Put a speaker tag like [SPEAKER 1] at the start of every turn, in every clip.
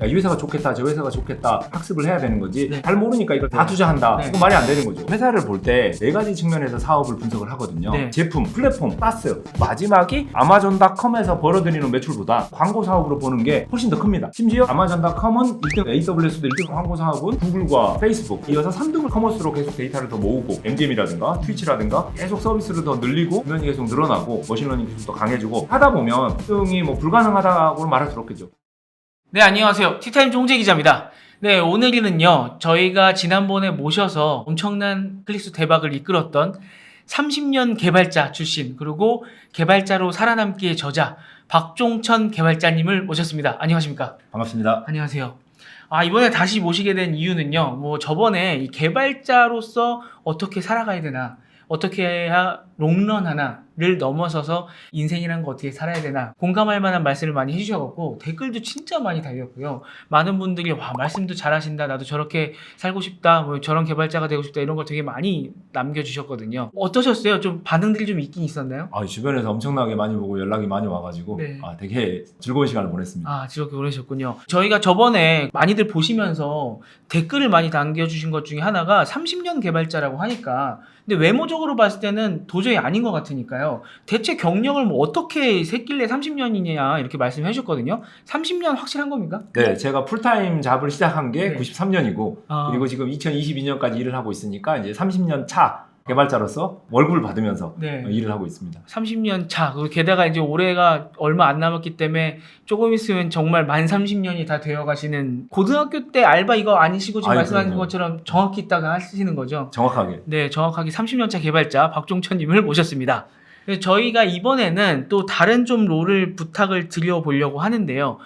[SPEAKER 1] 야, 이 회사가 좋겠다, 저 회사가 좋겠다 학습을 해야 되는 거지.
[SPEAKER 2] 네.
[SPEAKER 1] 잘 모르니까 이걸 다 투자한다.
[SPEAKER 2] 네.
[SPEAKER 1] 이거 말이 안 되는 거죠. 회사를 볼 때 네 가지 측면에서 사업을 분석을 하거든요.
[SPEAKER 2] 네.
[SPEAKER 1] 제품, 플랫폼, 사스. 마지막이 아마존.com에서 벌어들이는 매출보다 광고 사업으로 보는 게 훨씬 더 큽니다. 심지어 아마존.com은 1등, AWS도 1등 광고 사업은 구글과 페이스북 이어서 3등을 커머스로 계속 데이터를 더 모으고 MGM이라든가 트위치라든가 계속 서비스를 더 늘리고 인원이 계속 늘어나고 머신러닝 기술도 강해지고 하다 보면 1등이 뭐 불가능하다고는 말할 수 없겠죠.
[SPEAKER 2] 네, 안녕하세요. 티타임 종재 기자입니다. 네, 오늘은요, 저희가 지난번에 모셔서 엄청난 클릭수 대박을 이끌었던 30년 개발자 출신, 그리고 개발자로 살아남기의 저자, 박종천 개발자님을 모셨습니다. 안녕하십니까?
[SPEAKER 1] 반갑습니다.
[SPEAKER 2] 안녕하세요. 이번에 다시 모시게 된 이유는요, 뭐 저번에 이 개발자로서 어떻게 살아가야 되나, 어떻게 해야 롱런 하나를 넘어서서 인생이란 거 어떻게 살아야 되나 공감할 만한 말씀을 많이 해주셔갖고 댓글도 진짜 많이 달렸고요. 많은 분들이 와 말씀도 잘하신다, 나도 저렇게 살고 싶다, 뭐 저런 개발자가 되고 싶다 이런 걸 되게 많이 남겨주셨거든요. 어떠셨어요? 좀 반응들이 좀 있긴 있었나요?
[SPEAKER 1] 주변에서 엄청나게 많이 보고 연락이 많이 와가지고
[SPEAKER 2] 네.
[SPEAKER 1] 되게 즐거운 시간을 보냈습니다.
[SPEAKER 2] 즐겁게 보내셨군요. 저희가 저번에 많이들 보시면서 댓글을 많이 남겨주신 것 중에 하나가 30년 개발자라고 하니까 근데 외모적으로 봤을 때는 도저히 아닌 것 같으니까요. 대체 경력을 뭐 어떻게 샜길래 30년이냐 이렇게 말씀해 주셨거든요. 30년 확실한 겁니까?
[SPEAKER 1] 네, 제가 풀타임 잡을 시작한 게
[SPEAKER 2] 네.
[SPEAKER 1] 93년이고 그리고 지금 2022년까지 일을 하고 있으니까 이제 30년 차 개발자로서 월급을 받으면서
[SPEAKER 2] 네.
[SPEAKER 1] 일을 하고 있습니다.
[SPEAKER 2] 30년 차. 그리고 게다가 이제 올해가 얼마 안 남았기 때문에 조금 있으면 정말 만 30년이 다 되어 가시는 고등학교 때 알바 이거 아니시고 지금 말씀하신
[SPEAKER 1] 그럼요.
[SPEAKER 2] 것처럼 정확히 있다가 하시는 거죠.
[SPEAKER 1] 정확하게.
[SPEAKER 2] 네, 정확하게 30년 차 개발자 박종천님을 모셨습니다. 저희가 이번에는 또 다른 좀 롤을 부탁을 드려보려고 하는데요.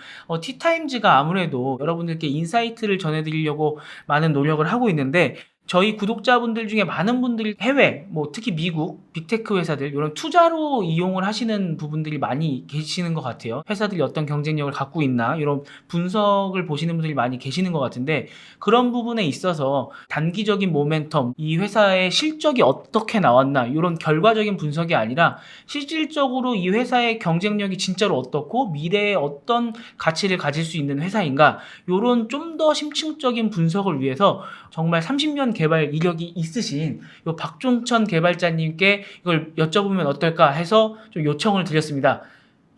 [SPEAKER 2] 티타임즈가 아무래도 여러분들께 인사이트를 전해드리려고 많은 노력을 하고 있는데 저희 구독자분들 중에 많은 분들이 해외, 뭐 특히 미국, 빅테크 회사들 이런 투자로 이용을 하시는 부분들이 많이 계시는 것 같아요. 회사들이 어떤 경쟁력을 갖고 있나 이런 분석을 보시는 분들이 많이 계시는 것 같은데 그런 부분에 있어서 단기적인 모멘텀, 이 회사의 실적이 어떻게 나왔나 이런 결과적인 분석이 아니라 실질적으로 이 회사의 경쟁력이 진짜로 어떻고 미래에 어떤 가치를 가질 수 있는 회사인가 이런 좀 더 심층적인 분석을 위해서 정말 30년 개발 이력이 있으신 요 박종천 개발자님께 이걸 여쭤보면 어떨까 해서 좀 요청을 드렸습니다.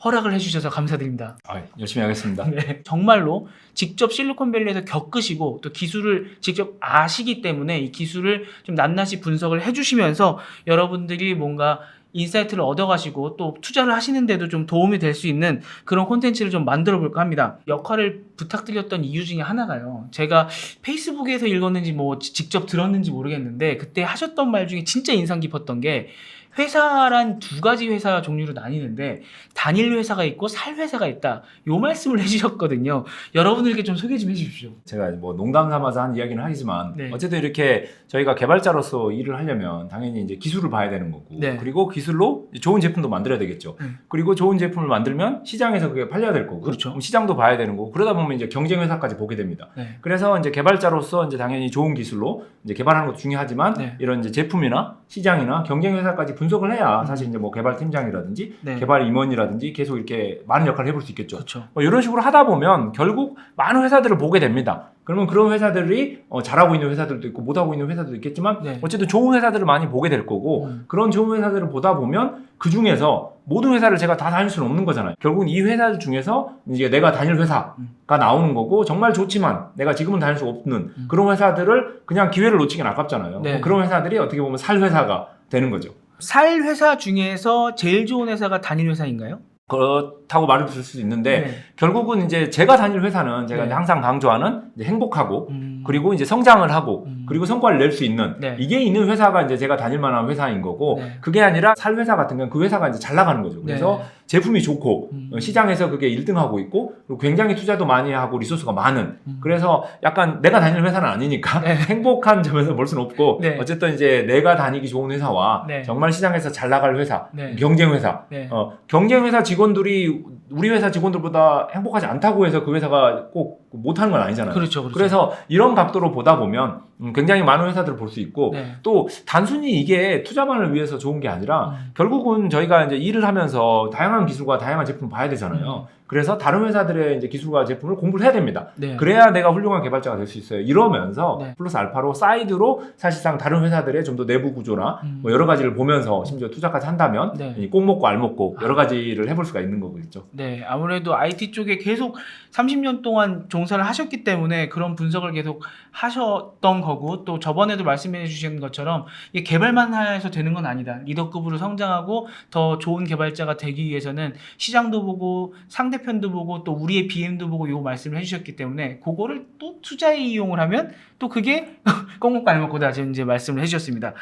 [SPEAKER 2] 허락을 해주셔서 감사드립니다.
[SPEAKER 1] 열심히 하겠습니다.
[SPEAKER 2] 네, 정말로 직접 실리콘밸리에서 겪으시고 또 기술을 직접 아시기 때문에 이 기술을 좀 낱낱이 분석을 해주시면서 여러분들이 뭔가 인사이트를 얻어가시고 또 투자를 하시는데도 좀 도움이 될 수 있는 그런 콘텐츠를 좀 만들어 볼까 합니다. 역할을 부탁드렸던 이유 중에 하나가요. 제가 페이스북에서 읽었는지 뭐 직접 들었는지 모르겠는데 그때 하셨던 말 중에 진짜 인상 깊었던 게 회사란 두 가지 회사 종류로 나뉘는데 단일 회사가 있고 살 회사가 있다. 요 말씀을 해주셨거든요. 여러분들께 좀 소개 좀 해주십시오.
[SPEAKER 1] 제가 뭐 농담 삼아서 한 이야기는 하지만
[SPEAKER 2] 네.
[SPEAKER 1] 어쨌든 이렇게 저희가 개발자로서 일을 하려면 당연히 이제 기술을 봐야 되는 거고
[SPEAKER 2] 네.
[SPEAKER 1] 그리고 기술로 좋은 제품도 만들어야 되겠죠. 그리고 좋은 제품을 만들면 시장에서 그게 팔려야 될 거고
[SPEAKER 2] 그렇죠.
[SPEAKER 1] 그럼 시장도 봐야 되는 거고 그러다 보면 이제 경쟁 회사까지 보게 됩니다.
[SPEAKER 2] 네.
[SPEAKER 1] 그래서 이제 개발자로서 이제 당연히 좋은 기술로 이제 개발하는 것도 중요하지만
[SPEAKER 2] 네.
[SPEAKER 1] 이런 이제 제품이나 시장이나 경쟁 회사까지 분석을 해야 사실 이제 뭐 개발 팀장이라든지
[SPEAKER 2] 네.
[SPEAKER 1] 개발 임원이라든지 계속 이렇게 많은 역할을 해볼 수 있겠죠.
[SPEAKER 2] 그렇죠.
[SPEAKER 1] 뭐 이런 식으로 하다 보면 결국 많은 회사들을 보게 됩니다. 그러면 그런 회사들이 잘하고 있는 회사들도 있고 못하고 있는 회사들도 있겠지만
[SPEAKER 2] 네.
[SPEAKER 1] 어쨌든 좋은 회사들을 많이 보게 될 거고 그런 좋은 회사들을 보다 보면 그 중에서 모든 회사를 제가 다 다닐 수는 없는 거잖아요. 결국은 이 회사들 중에서 이제 내가 다닐 회사가 나오는 거고 정말 좋지만 내가 지금은 다닐 수 없는 그런 회사들을 그냥 기회를 놓치긴 아깝잖아요.
[SPEAKER 2] 네.
[SPEAKER 1] 그런 회사들이 어떻게 보면 살 회사가 되는 거죠.
[SPEAKER 2] 살 회사 중에서 제일 좋은 회사가 단일 회사인가요?
[SPEAKER 1] 그렇다고 말을 드릴 수도 있는데
[SPEAKER 2] 네.
[SPEAKER 1] 결국은 이제 제가 다닐 회사는 제가
[SPEAKER 2] 네.
[SPEAKER 1] 이제 항상 강조하는 이제 행복하고 그리고 이제 성장을 하고 그리고 성과를 낼 수 있는
[SPEAKER 2] 네.
[SPEAKER 1] 이게 있는 회사가 이제 제가 다닐 만한 회사인 거고
[SPEAKER 2] 네.
[SPEAKER 1] 그게 아니라 살 회사 같은 경우는 그 회사가 이제 잘 나가는 거죠. 그래서
[SPEAKER 2] 네.
[SPEAKER 1] 제품이 좋고 시장에서 그게 1등하고 있고 그리고 굉장히 투자도 많이 하고 리소스가 많은 그래서 약간 내가 다니는 회사는 아니니까
[SPEAKER 2] 네.
[SPEAKER 1] 행복한 점에서 볼 수는 없고
[SPEAKER 2] 네.
[SPEAKER 1] 어쨌든 이제 내가 다니기 좋은 회사와
[SPEAKER 2] 네.
[SPEAKER 1] 정말 시장에서 잘 나갈 회사
[SPEAKER 2] 네.
[SPEAKER 1] 경쟁 회사
[SPEAKER 2] 네.
[SPEAKER 1] 경쟁 회사 직원들이 우리 회사 직원들보다 행복하지 않다고 해서 그 회사가 꼭 못하는 건 아니잖아요.
[SPEAKER 2] 그렇죠, 그렇죠.
[SPEAKER 1] 그래서 이런 각도로 보다 보면 굉장히 많은 회사들을 볼 수 있고
[SPEAKER 2] 네.
[SPEAKER 1] 또 단순히 이게 투자만을 위해서 좋은 게 아니라 결국은 저희가 이제 일을 하면서 다양한 기술과 다양한 제품 봐야 되잖아요. 그래서 다른 회사들의 이제 기술과 제품을 공부를 해야 됩니다.
[SPEAKER 2] 네.
[SPEAKER 1] 그래야 내가 훌륭한 개발자가 될 수 있어요. 이러면서
[SPEAKER 2] 네.
[SPEAKER 1] 플러스 알파로 사이드로 사실상 다른 회사들의 좀 더 내부 구조나 뭐 여러 가지를 보면서 심지어 투자까지 한다면
[SPEAKER 2] 네.
[SPEAKER 1] 이 꼭 먹고 알 먹고 여러 가지를 해볼 수가 있는 거겠죠.
[SPEAKER 2] 네, 아무래도 IT 쪽에 계속 30년 동안 종사를 하셨기 때문에 그런 분석을 계속 하셨던 거고, 또 저번에도 말씀해 주신 것처럼 이게 개발만 해서 되는 건 아니다. 리더급으로 성장하고 더 좋은 개발자가 되기 위해서는 시장도 보고 상대편도 보고 또 우리의 BM도 보고 요 말씀을 해주셨기 때문에 그거를 또 투자에 이용을 하면 또 그게 꼭 먹고 알 먹고다 지금 이제 말씀을 해주셨습니다.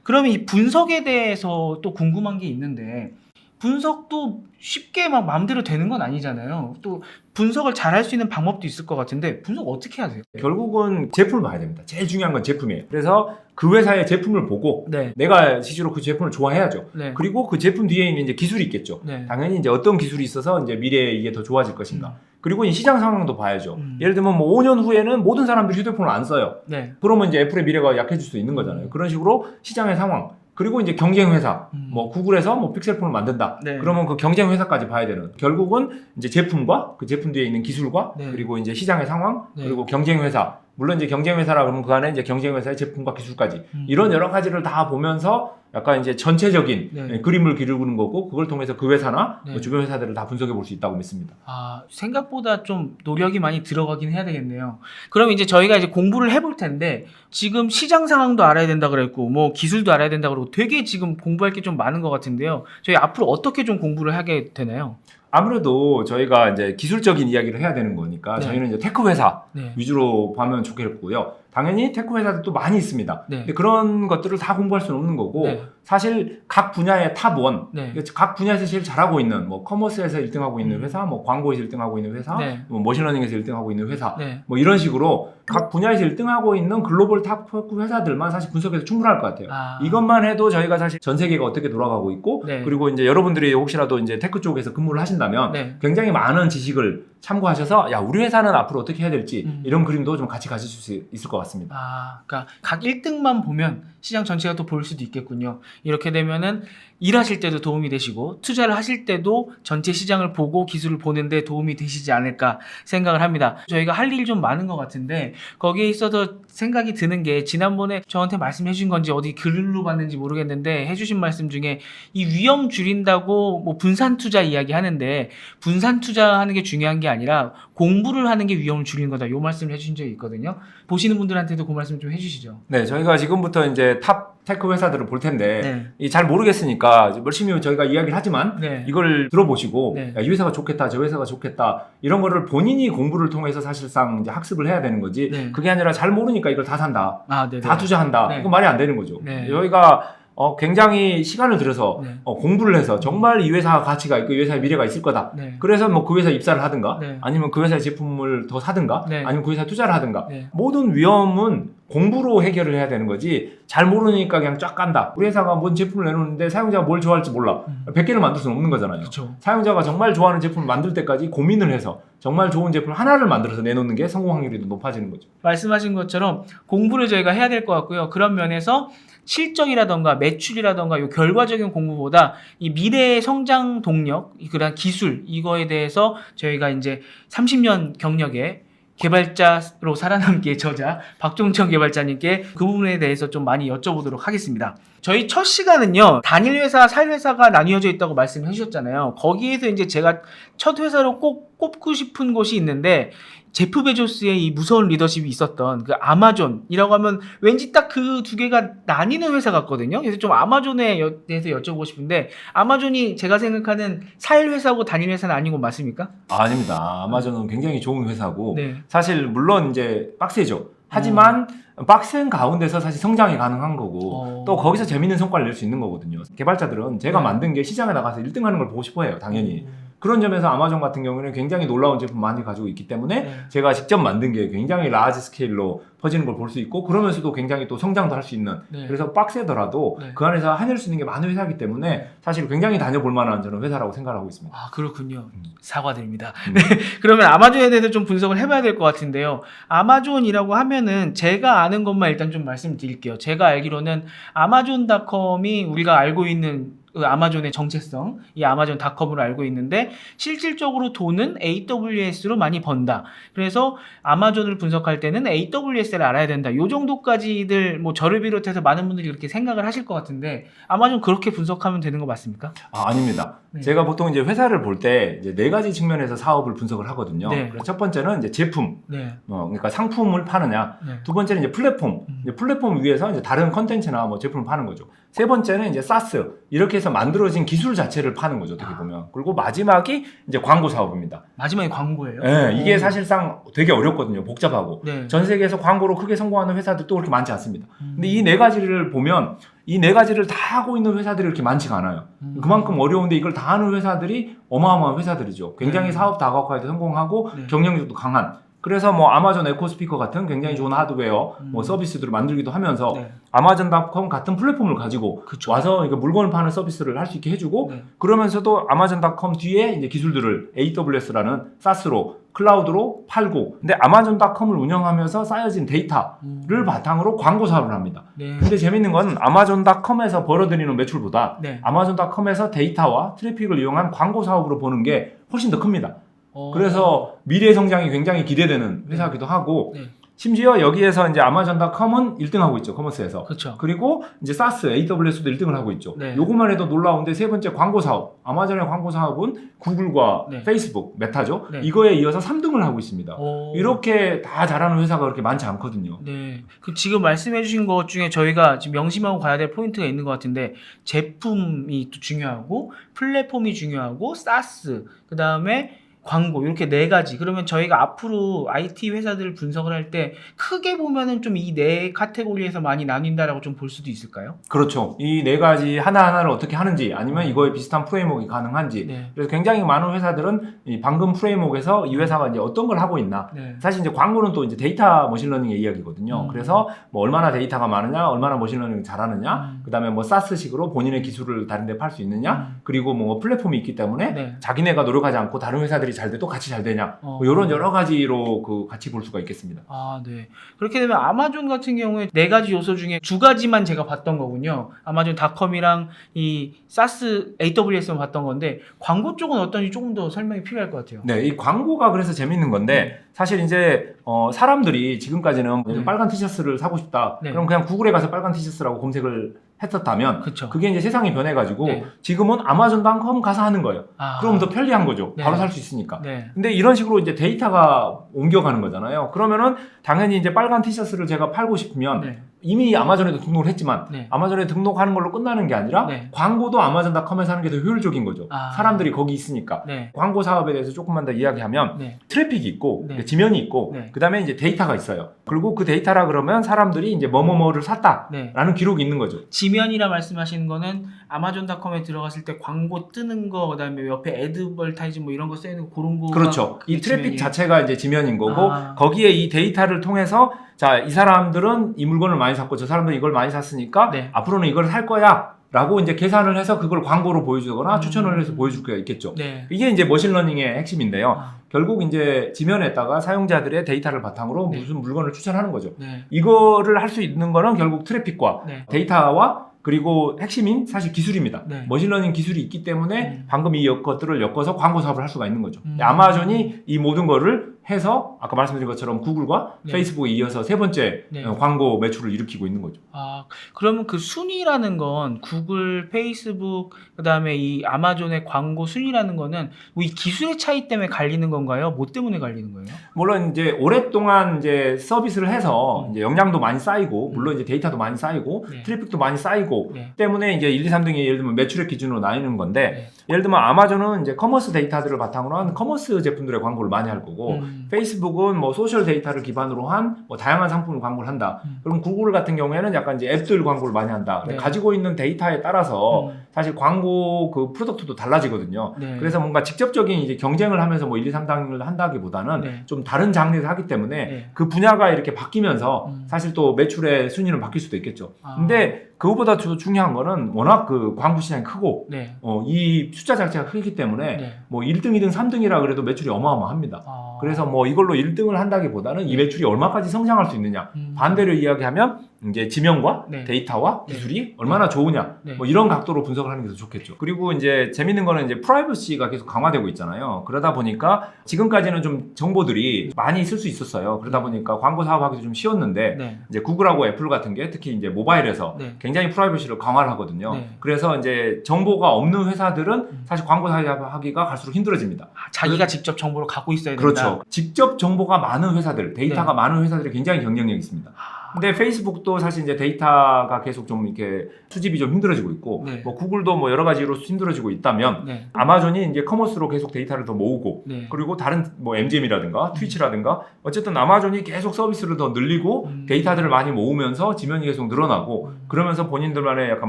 [SPEAKER 2] 그러면 이 분석에 대해서 또 궁금한 게 있는데, 분석도 쉽게 막 마음대로 되는 건 아니잖아요. 또 분석을 잘 할 수 있는 방법도 있을 것 같은데 분석 어떻게 하세요?
[SPEAKER 1] 결국은 제품을 봐야 됩니다. 제일 중요한 건 제품이에요. 그래서 그 회사의 제품을 보고
[SPEAKER 2] 네,
[SPEAKER 1] 내가 실제로 그 제품을 좋아해야죠.
[SPEAKER 2] 네,
[SPEAKER 1] 그리고 그 제품 뒤에 있는 이제 기술이 있겠죠.
[SPEAKER 2] 네.
[SPEAKER 1] 당연히 이제 어떤 기술이 있어서 이제 미래에 이게 더 좋아질 것인가. 그리고 이 시장 상황도 봐야죠. 예를 들면 뭐 5년 후에는 모든 사람들이 휴대폰을 안 써요.
[SPEAKER 2] 네.
[SPEAKER 1] 그러면 이제 애플의 미래가 약해질 수 있는 거잖아요. 그런 식으로 시장의 상황. 그리고 이제 경쟁 회사, 뭐 구글에서 뭐 픽셀폰을 만든다.
[SPEAKER 2] 네.
[SPEAKER 1] 그러면 그 경쟁 회사까지 봐야 되는. 결국은 이제 제품과 그 제품 뒤에 있는 기술과
[SPEAKER 2] 네.
[SPEAKER 1] 그리고 이제 시장의 상황,
[SPEAKER 2] 네.
[SPEAKER 1] 그리고 경쟁 회사. 물론 이제 경쟁 회사라 그러면 그 안에 이제 경쟁 회사의 제품과 기술까지 이런 여러 가지를 다 보면서 약간 이제 전체적인
[SPEAKER 2] 네.
[SPEAKER 1] 그림을 그리는 거고, 그걸 통해서 그 회사나
[SPEAKER 2] 네.
[SPEAKER 1] 뭐 주변 회사들을 다 분석해 볼 수 있다고 믿습니다.
[SPEAKER 2] 아, 생각보다 좀 노력이 많이 들어가긴 해야 되겠네요. 그럼 이제 저희가 이제 공부를 해볼 텐데, 지금 시장 상황도 알아야 된다 그랬고, 뭐 기술도 알아야 된다 그러고, 되게 지금 공부할 게 좀 많은 것 같은데요. 저희 앞으로 어떻게 좀 공부를 하게 되나요?
[SPEAKER 1] 아무래도 저희가 이제 기술적인 이야기를 해야 되는 거니까
[SPEAKER 2] 네.
[SPEAKER 1] 저희는 이제 테크 회사
[SPEAKER 2] 네.
[SPEAKER 1] 위주로 보면 좋겠고요. 당연히 테크 회사들도 많이 있습니다.
[SPEAKER 2] 네.
[SPEAKER 1] 근데 그런 것들을 다 공부할 수는 없는 거고,
[SPEAKER 2] 네.
[SPEAKER 1] 사실 각 분야의 탑1,
[SPEAKER 2] 네.
[SPEAKER 1] 각 분야에서 제일 잘하고 있는, 뭐 커머스에서 1등하고 있는
[SPEAKER 2] 음.
[SPEAKER 1] 회사, 뭐 광고에서 1등하고 있는 회사,
[SPEAKER 2] 네.
[SPEAKER 1] 뭐 머신러닝에서 1등하고 있는 회사,
[SPEAKER 2] 네.
[SPEAKER 1] 뭐 이런 식으로 각 분야에서 1등하고 있는 글로벌 탑 회사들만 사실 분석해서 충분할 것 같아요.
[SPEAKER 2] 아.
[SPEAKER 1] 이것만 해도 저희가 사실 전 세계가 어떻게 돌아가고 있고,
[SPEAKER 2] 네.
[SPEAKER 1] 그리고 이제 여러분들이 혹시라도 이제 테크 쪽에서 근무를 하신다면
[SPEAKER 2] 네.
[SPEAKER 1] 굉장히 많은 지식을 참고하셔서 야, 우리 회사는 앞으로 어떻게 해야 될지 이런 그림도 좀 같이 가질 수 있을 것 같습니다.
[SPEAKER 2] 아, 그러니까 각 1등만 보면 시장 전체가 또 볼 수도 있겠군요. 이렇게 되면은 일하실 때도 도움이 되시고 투자를 하실 때도 전체 시장을 보고 기술을 보는데 도움이 되시지 않을까 생각을 합니다. 저희가 할 일이 좀 많은 것 같은데 거기에 있어서 생각이 드는 게, 지난번에 저한테 말씀해 주신 건지 어디 글로 봤는지 모르겠는데 해주신 말씀 중에 이 위험 줄인다고 뭐 분산 투자 이야기 하는데, 분산 투자하는 게 중요한 게 아니라 공부를 하는 게 위험을 줄이는 거다, 요 말씀을 해주신 적이 있거든요. 보시는 분들한테도 그 말씀 좀 해주시죠.
[SPEAKER 1] 네, 저희가 지금부터 이제 탑 테크 회사들을 볼 텐데
[SPEAKER 2] 네.
[SPEAKER 1] 이 잘 모르겠으니까 열심히 저희가 이야기를 하지만
[SPEAKER 2] 네.
[SPEAKER 1] 이걸 들어보시고
[SPEAKER 2] 네.
[SPEAKER 1] 야, 이 회사가 좋겠다, 저 회사가 좋겠다, 이런 거를 본인이 공부를 통해서 사실상 이제 학습을 해야 되는 거지.
[SPEAKER 2] 네.
[SPEAKER 1] 그게 아니라 잘 모르니까 이걸 다 산다,
[SPEAKER 2] 아, 네.
[SPEAKER 1] 다 투자한다.
[SPEAKER 2] 네.
[SPEAKER 1] 이거 말이 안 되는 거죠.
[SPEAKER 2] 네.
[SPEAKER 1] 저희가 굉장히 시간을 들여서
[SPEAKER 2] 네.
[SPEAKER 1] 공부를 해서 정말 이 회사가 가치가 있고 이 회사의 미래가 있을 거다.
[SPEAKER 2] 네.
[SPEAKER 1] 그래서 뭐 그 회사에 입사를 하든가,
[SPEAKER 2] 네.
[SPEAKER 1] 아니면 그 회사의 제품을 더 사든가,
[SPEAKER 2] 네.
[SPEAKER 1] 아니면 그 회사에 투자를 하든가.
[SPEAKER 2] 네.
[SPEAKER 1] 모든 위험은 공부로 해결을 해야 되는 거지, 잘 모르니까 그냥 쫙 간다. 우리 회사가 뭔 제품을 내놓는데 사용자가 뭘 좋아할지 몰라. 100개를 만들 수는 없는 거잖아요.
[SPEAKER 2] 그렇죠.
[SPEAKER 1] 사용자가 정말 좋아하는 제품을 만들 때까지 고민을 해서 정말 좋은 제품 하나를 만들어서 내놓는 게 성공 확률이 더 높아지는 거죠.
[SPEAKER 2] 말씀하신 것처럼 공부를 저희가 해야 될 것 같고요. 그런 면에서 실적이라던가 매출이라던가 요 결과적인 공부보다 이 미래의 성장 동력, 그런 기술, 이거에 대해서 저희가 이제 30년 경력의 개발자로 살아남기의 저자 박종천 개발자님께 그 부분에 대해서 좀 많이 여쭤보도록 하겠습니다. 저희 첫 시간은요, 단일 회사, 살 회사가 나뉘어져 있다고 말씀해 주셨잖아요. 거기에서 이제 제가 첫 회사로 꼭 꼽고 싶은 곳이 있는데, 제프 베조스의 이 무서운 리더십이 있었던 그 아마존이라고 하면 왠지 딱 그 두 개가 나뉘는 회사 같거든요. 그래서 좀 아마존에 대해서 여쭤보고 싶은데, 아마존이 제가 생각하는 살 회사고 단일 회사는 아닌 건 맞습니까?
[SPEAKER 1] 아닙니다. 아마존은 굉장히 좋은 회사고,
[SPEAKER 2] 네.
[SPEAKER 1] 사실 물론 이제 빡세죠. 하지만 빡센 가운데서 사실 성장이 가능한 거고, 또 거기서 재밌는 성과를 낼 수 있는 거거든요. 개발자들은 제가
[SPEAKER 2] 네.
[SPEAKER 1] 만든 게 시장에 나가서 1등 하는 걸 보고 싶어 해요, 당연히. 그런 점에서 아마존 같은 경우는 굉장히 놀라운 제품 많이 가지고 있기 때문에
[SPEAKER 2] 네.
[SPEAKER 1] 제가 직접 만든 게 굉장히 라지 스케일로 퍼지는 걸 볼 수 있고, 그러면서도 굉장히 또 성장도 할 수 있는,
[SPEAKER 2] 네.
[SPEAKER 1] 그래서 빡세더라도
[SPEAKER 2] 네.
[SPEAKER 1] 그 안에서 해낼 수 있는 게 많은 회사이기 때문에 사실 굉장히 다녀볼 만한 저는 회사라고 생각하고 있습니다.
[SPEAKER 2] 아, 그렇군요. 사과드립니다. 네. 그러면 아마존에 대해서 좀 분석을 해봐야 될 것 같은데요. 아마존이라고 하면은 제가 아는 것만 일단 좀 말씀드릴게요. 제가 알기로는 아마존닷컴이 우리가 알고 있는 그 아마존의 정체성, 이 아마존닷컴으로 알고 있는데 실질적으로 돈은 AWS로 많이 번다. 그래서 아마존을 분석할 때는 AWS를 알아야 된다. 요 정도까지들 뭐 저를 비롯해서 많은 분들이 그렇게 생각을 하실 것 같은데 아마존 그렇게 분석하면 되는 거 맞습니까?
[SPEAKER 1] 아닙니다.
[SPEAKER 2] 네.
[SPEAKER 1] 제가 보통 이제 회사를 볼 때 이제 4가지 측면에서 사업을 분석을 하거든요.
[SPEAKER 2] 네.
[SPEAKER 1] 그래서 첫 번째는 이제 제품,
[SPEAKER 2] 네.
[SPEAKER 1] 그러니까 상품을 파느냐.
[SPEAKER 2] 네.
[SPEAKER 1] 두 번째는 이제 플랫폼, 이제 플랫폼 위에서 이제 다른 컨텐츠나 뭐 제품을 파는 거죠. 세 번째는 이제 사스, 이렇게 해서 만들어진 기술 자체를 파는 거죠, 어떻게 보면. 그리고 마지막이 이제 광고 사업입니다.
[SPEAKER 2] 마지막에 광고예요?
[SPEAKER 1] 네, 이게
[SPEAKER 2] 오.
[SPEAKER 1] 사실상 되게 어렵거든요, 복잡하고.
[SPEAKER 2] 네.
[SPEAKER 1] 전 세계에서 광고로 크게 성공하는 회사들도 그렇게 많지 않습니다. 근데 이 4가지를 보면 이 4가지를 다 하고 있는 회사들이 그렇게 많지가 않아요. 그만큼 어려운데 이걸 다 하는 회사들이 어마어마한 회사들이죠. 굉장히
[SPEAKER 2] 네.
[SPEAKER 1] 사업 다각화에도 성공하고
[SPEAKER 2] 네.
[SPEAKER 1] 경쟁력도 강한. 그래서 뭐 아마존 에코스피커 같은 굉장히 좋은 하드웨어, 뭐 서비스들을 만들기도 하면서
[SPEAKER 2] 네.
[SPEAKER 1] 아마존닷컴 같은 플랫폼을 가지고
[SPEAKER 2] 그쵸.
[SPEAKER 1] 와서 이거 물건을 파는 서비스를 할 수 있게 해주고
[SPEAKER 2] 네.
[SPEAKER 1] 그러면서도 아마존닷컴 뒤에 이제 기술들을 AWS라는 사스로 클라우드로 팔고 근데 아마존닷컴을 운영하면서 쌓여진 데이터를 바탕으로 광고 사업을 합니다.
[SPEAKER 2] 네.
[SPEAKER 1] 근데 재밌는 건 아마존닷컴에서 벌어들이는 매출보다
[SPEAKER 2] 네.
[SPEAKER 1] 아마존닷컴에서 데이터와 트래픽을 이용한 광고 사업으로 보는 게 훨씬 더 큽니다.
[SPEAKER 2] 어.
[SPEAKER 1] 그래서 미래 성장이 굉장히 기대되는 회사기도 하고
[SPEAKER 2] 네.
[SPEAKER 1] 심지어 여기에서 이제 아마존닷컴은 1등하고 있죠, 커머스에서.
[SPEAKER 2] 그렇죠.
[SPEAKER 1] 그리고 이제 사스, AWS도 1등을 하고 있죠.
[SPEAKER 2] 네.
[SPEAKER 1] 요것만 해도 놀라운데 세 번째 광고 사업. 아마존의 광고 사업은 구글과
[SPEAKER 2] 네.
[SPEAKER 1] 페이스북, 메타죠.
[SPEAKER 2] 네.
[SPEAKER 1] 이거에 이어서 3등을 하고 있습니다.
[SPEAKER 2] 오.
[SPEAKER 1] 이렇게 다 잘하는 회사가 그렇게 많지 않거든요.
[SPEAKER 2] 네. 그 지금 말씀해주신 것 중에 저희가 지금 명심하고 가야 될 포인트가 있는 것 같은데 제품이 또 중요하고 플랫폼이 중요하고 사스 그 다음에 광고 이렇게 4가지. 그러면 저희가 앞으로 IT 회사들을 분석을 할 때 크게 보면은 좀 이 4카테고리에서 많이 나뉜다라고 좀 볼 수도 있을까요?
[SPEAKER 1] 그렇죠. 이 4가지 하나하나를 어떻게 하는지 아니면 이거에 비슷한 프레임워크가 가능한지.
[SPEAKER 2] 네.
[SPEAKER 1] 그래서 굉장히 많은 회사들은 이 방금 프레임워크에서 이 회사가 이제 어떤 걸 하고 있나.
[SPEAKER 2] 네.
[SPEAKER 1] 사실 이제 광고는 또 이제 데이터 머신러닝의 이야기거든요.
[SPEAKER 2] 음.
[SPEAKER 1] 그래서 뭐 얼마나 데이터가 많으냐, 얼마나 머신러닝을 잘하느냐,
[SPEAKER 2] 음.
[SPEAKER 1] 그다음에 뭐 사스식으로 본인의 기술을 다른데 팔 수 있느냐, 그리고 뭐 플랫폼이 있기 때문에
[SPEAKER 2] 네.
[SPEAKER 1] 자기네가 노력하지 않고 다른 회사들이 잘 돼도 같이 잘 되냐, 뭐 이런 여러 가지로 그 같이 볼 수가 있겠습니다.
[SPEAKER 2] 아, 네. 그렇게 되면 아마존 같은 경우에 4가지 요소 중에 2가지만 제가 봤던 거군요. 아마존닷컴이랑 이 사스 AWS만 봤던 건데 광고 쪽은 어떤지 조금 더 설명이 필요할 것 같아요.
[SPEAKER 1] 네, 이 광고가 그래서 재밌는 건데 사실 이제 사람들이 지금까지는
[SPEAKER 2] 네.
[SPEAKER 1] 빨간 티셔츠를 사고 싶다.
[SPEAKER 2] 네.
[SPEAKER 1] 그럼 그냥 구글에 가서 빨간 티셔츠라고 검색을 했었다면
[SPEAKER 2] 그쵸.
[SPEAKER 1] 그게 이제 세상이 변해가지고
[SPEAKER 2] 네.
[SPEAKER 1] 지금은 아마존닷컴 가서 하는 거예요.
[SPEAKER 2] 아.
[SPEAKER 1] 그럼 더 편리한 거죠.
[SPEAKER 2] 네.
[SPEAKER 1] 바로 살 수 있으니까.
[SPEAKER 2] 네.
[SPEAKER 1] 근데 이런 식으로 이제 데이터가 옮겨가는 거잖아요. 그러면은 당연히 이제 빨간 티셔츠를 제가 팔고 싶으면
[SPEAKER 2] 네.
[SPEAKER 1] 이미 아마존에도 등록을 했지만
[SPEAKER 2] 네.
[SPEAKER 1] 아마존에 등록하는 걸로 끝나는 게 아니라
[SPEAKER 2] 네.
[SPEAKER 1] 광고도 아마존닷컴에서 하는 게 더 효율적인 거죠.
[SPEAKER 2] 아.
[SPEAKER 1] 사람들이 거기 있으니까.
[SPEAKER 2] 네.
[SPEAKER 1] 광고 사업에 대해서 조금만 더 이야기하면
[SPEAKER 2] 네.
[SPEAKER 1] 트래픽이 있고
[SPEAKER 2] 네.
[SPEAKER 1] 지면이 있고
[SPEAKER 2] 네.
[SPEAKER 1] 그다음에 이제 데이터가 있어요. 그리고 그 데이터라 그러면 사람들이 이제 뭐뭐뭐를 샀다라는
[SPEAKER 2] 네.
[SPEAKER 1] 기록이 있는 거죠.
[SPEAKER 2] 지면이라 말씀하시는 거는 아마존닷컴에 들어갔을 때 광고 뜨는 거 그다음에 옆에 애드벌타이징 뭐 이런 거 쓰이는 거 그런 거
[SPEAKER 1] 그렇죠. 이 트래픽
[SPEAKER 2] 지면이에요?
[SPEAKER 1] 자체가 이제 지면인 거고
[SPEAKER 2] 아.
[SPEAKER 1] 거기에 이 데이터를 통해서 자, 이 사람들은 이 물건을 많이 샀고 저 사람들은 이걸 많이 샀으니까
[SPEAKER 2] 네.
[SPEAKER 1] 앞으로는 이걸 살 거야. 라고 이제 계산을 해서 그걸 광고로 보여주거나 추천을 해서 보여줄 수가 있겠죠.
[SPEAKER 2] 네.
[SPEAKER 1] 이게 이제 머신러닝의 핵심인데요.
[SPEAKER 2] 아.
[SPEAKER 1] 결국 이제 지면에다가 사용자들의 데이터를 바탕으로
[SPEAKER 2] 네.
[SPEAKER 1] 무슨 물건을 추천하는 거죠.
[SPEAKER 2] 네.
[SPEAKER 1] 이거를 할 수 있는 거는 결국 트래픽과
[SPEAKER 2] 네.
[SPEAKER 1] 데이터와 그리고 핵심인 사실 기술입니다.
[SPEAKER 2] 네.
[SPEAKER 1] 머신러닝 기술이 있기 때문에 방금 이 것들을 엮어서 광고 사업을 할 수가 있는 거죠. 아마존이 이 모든 거를 해서 아까 말씀드린 것처럼 구글과
[SPEAKER 2] 네.
[SPEAKER 1] 페이스북에 이어서 세 번째
[SPEAKER 2] 네.
[SPEAKER 1] 광고 매출을 일으키고 있는 거죠.
[SPEAKER 2] 아, 그러면 그 순위라는 건 구글, 페이스북, 그다음에 이 아마존의 광고 순위라는 거는 뭐 이 기술의 차이 때문에 갈리는 건가요? 뭐 때문에 갈리는 거예요?
[SPEAKER 1] 물론 이제 오랫동안 이제 서비스를 해서 이제 역량도 많이 쌓이고 물론 이제 데이터도 많이 쌓이고
[SPEAKER 2] 네.
[SPEAKER 1] 트래픽도 많이 쌓이고
[SPEAKER 2] 네.
[SPEAKER 1] 때문에 이제 1, 2, 3등이 예를 들면 매출액 기준으로 나뉘는 건데
[SPEAKER 2] 네.
[SPEAKER 1] 예를 들면 아마존은 이제 커머스 데이터들을 바탕으로 한 커머스 제품들의 광고를 많이 할 거고 페이스북은 뭐 소셜 데이터를 기반으로 한 뭐 다양한 상품을 광고를 한다. 그럼 구글 같은 경우에는 약간 이제 앱들 광고를 많이 한다.
[SPEAKER 2] 네.
[SPEAKER 1] 가지고 있는 데이터에 따라서 사실 광고 그 프로덕트도 달라지거든요.
[SPEAKER 2] 네.
[SPEAKER 1] 그래서 뭔가 직접적인 이제 경쟁을 하면서 뭐 1, 2, 3등을 한다기보다는
[SPEAKER 2] 네.
[SPEAKER 1] 좀 다른 장르에서 하기 때문에
[SPEAKER 2] 네.
[SPEAKER 1] 그 분야가 이렇게 바뀌면서
[SPEAKER 2] 음.
[SPEAKER 1] 사실 또 매출의 순위는 바뀔 수도 있겠죠.
[SPEAKER 2] 아.
[SPEAKER 1] 근데 그거보다 중요한 거는 워낙 그 광고 시장이 크고
[SPEAKER 2] 네.
[SPEAKER 1] 이 숫자 자체가 크기 때문에
[SPEAKER 2] 네.
[SPEAKER 1] 뭐 1등, 2등, 3등이라 그래도 매출이 어마어마합니다. 그래서 뭐 이걸로 1등을 한다기보다는 이 매출이 얼마까지 성장할 수 있느냐. 반대로 이야기하면 이제 지명과
[SPEAKER 2] 네.
[SPEAKER 1] 데이터와
[SPEAKER 2] 네.
[SPEAKER 1] 기술이 얼마나 좋으냐.
[SPEAKER 2] 네.
[SPEAKER 1] 뭐 이런 각도로 분석을 하는 게 더 좋겠죠. 그리고 이제 재밌는 거는 이제 프라이버시가 계속 강화되고 있잖아요. 그러다 보니까 지금까지는 좀 정보들이 많이 있을 수 있었어요. 그러다 보니까 광고 사업하기도 좀 쉬웠는데
[SPEAKER 2] 네.
[SPEAKER 1] 이제 구글하고 애플 같은 게 특히 이제 모바일에서
[SPEAKER 2] 네.
[SPEAKER 1] 굉장히 프라이버시를 강화를 하거든요.
[SPEAKER 2] 네.
[SPEAKER 1] 그래서 이제 정보가 없는 회사들은 사실 광고 사업하기가 갈수록 힘들어집니다.
[SPEAKER 2] 자기가 직접 정보를 갖고 있어야 된다.
[SPEAKER 1] 그렇죠. 직접 정보가 많은 회사들, 데이터가
[SPEAKER 2] 네.
[SPEAKER 1] 많은 회사들이 굉장히 경쟁력이 있습니다. 근데 페이스북도 사실 이제 데이터가 계속 좀 이렇게 수집이 좀 힘들어지고 있고,
[SPEAKER 2] 네.
[SPEAKER 1] 뭐 구글도 뭐 여러 가지로 힘들어지고 있다면,
[SPEAKER 2] 네.
[SPEAKER 1] 아마존이 이제 커머스로 계속 데이터를 더 모으고,
[SPEAKER 2] 네.
[SPEAKER 1] 그리고 다른 뭐 MGM이라든가 트위치라든가, 어쨌든 아마존이 계속 서비스를 더 늘리고, 데이터들을 많이 모으면서 지면이 계속 늘어나고, 그러면서 본인들만의 약간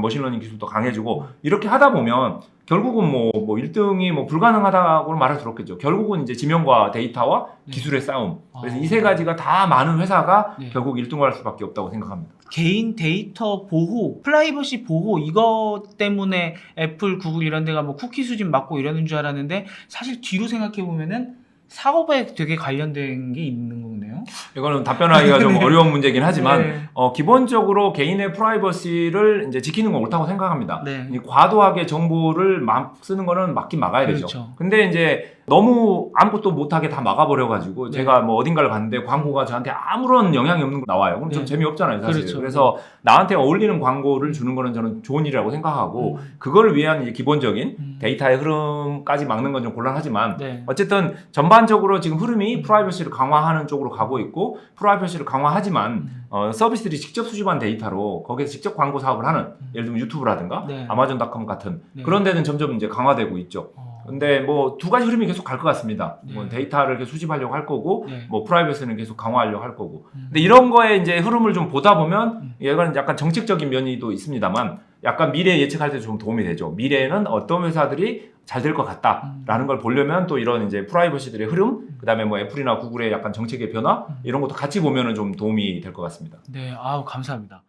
[SPEAKER 1] 머신러닝 기술도 강해지고, 이렇게 하다 보면, 결국은 뭐 1등이 뭐 불가능하다고는 말할 수 없겠죠. 결국은 이제 지명과 데이터와
[SPEAKER 2] 네.
[SPEAKER 1] 기술의 싸움. 그래서 이 세 가지가 다 많은 회사가
[SPEAKER 2] 네.
[SPEAKER 1] 결국 1등을 할 수밖에 없다고 생각합니다.
[SPEAKER 2] 개인 데이터 보호, 프라이버시 보호 이거 때문에 애플, 구글 이런 데가 뭐 쿠키 수집 막고 이러는 줄 알았는데 사실 뒤로 생각해 보면은 사업에 되게 관련된 게 있는 거네요.
[SPEAKER 1] 이거는 답변하기가 좀
[SPEAKER 2] 네.
[SPEAKER 1] 어려운 문제긴 하지만
[SPEAKER 2] 네.
[SPEAKER 1] 기본적으로 개인의 프라이버시를 이제 지키는 건 옳다고 생각합니다.
[SPEAKER 2] 네.
[SPEAKER 1] 이 과도하게 정보를 막 쓰는 거는 막긴 막아야 되죠.
[SPEAKER 2] 그렇죠.
[SPEAKER 1] 근데 이제 너무 아무것도 못하게 다 막아버려가지고
[SPEAKER 2] 네.
[SPEAKER 1] 제가 뭐 어딘가를 갔는데 광고가 저한테 아무런 영향이 없는 거 나와요. 그럼 좀
[SPEAKER 2] 네.
[SPEAKER 1] 재미없잖아요, 사실.
[SPEAKER 2] 그렇죠.
[SPEAKER 1] 그래서 나한테 어울리는 광고를 주는 거는 저는 좋은 일이라고 생각하고 그걸 위한 이제 기본적인 데이터의 흐름까지 막는 건 좀 곤란하지만
[SPEAKER 2] 네.
[SPEAKER 1] 어쨌든 전반적으로 지금 흐름이 프라이버시를 강화하는 쪽으로 가고 있고 프라이버시를 강화하지만 서비스들이 직접 수집한 데이터로 거기에서 직접 광고 사업을 하는 예를 들면 유튜브라든가
[SPEAKER 2] 네.
[SPEAKER 1] 아마존닷컴 같은
[SPEAKER 2] 네.
[SPEAKER 1] 그런 데는 점점 이제 강화되고 있죠. 근데 뭐 두 가지 흐름이 계속 갈 것 같습니다.
[SPEAKER 2] 네.
[SPEAKER 1] 뭐 데이터를 계속 수집하려고 할 거고
[SPEAKER 2] 네.
[SPEAKER 1] 뭐 프라이버시는 계속 강화하려고 할 거고. 근데 이런 거에 이제 흐름을 좀 보다 보면 얘는 약간 정책적인 면이도 있습니다만 약간 미래 예측할 때 좀 도움이 되죠. 미래에는 어떤 회사들이 잘 될 것 같다라는 걸 보려면 또 이런 이제 프라이버시들의 흐름, 그다음에 뭐 애플이나 구글의 약간 정책의 변화 이런 것도 같이 보면은 좀 도움이 될 것 같습니다.
[SPEAKER 2] 네, 아우 감사합니다.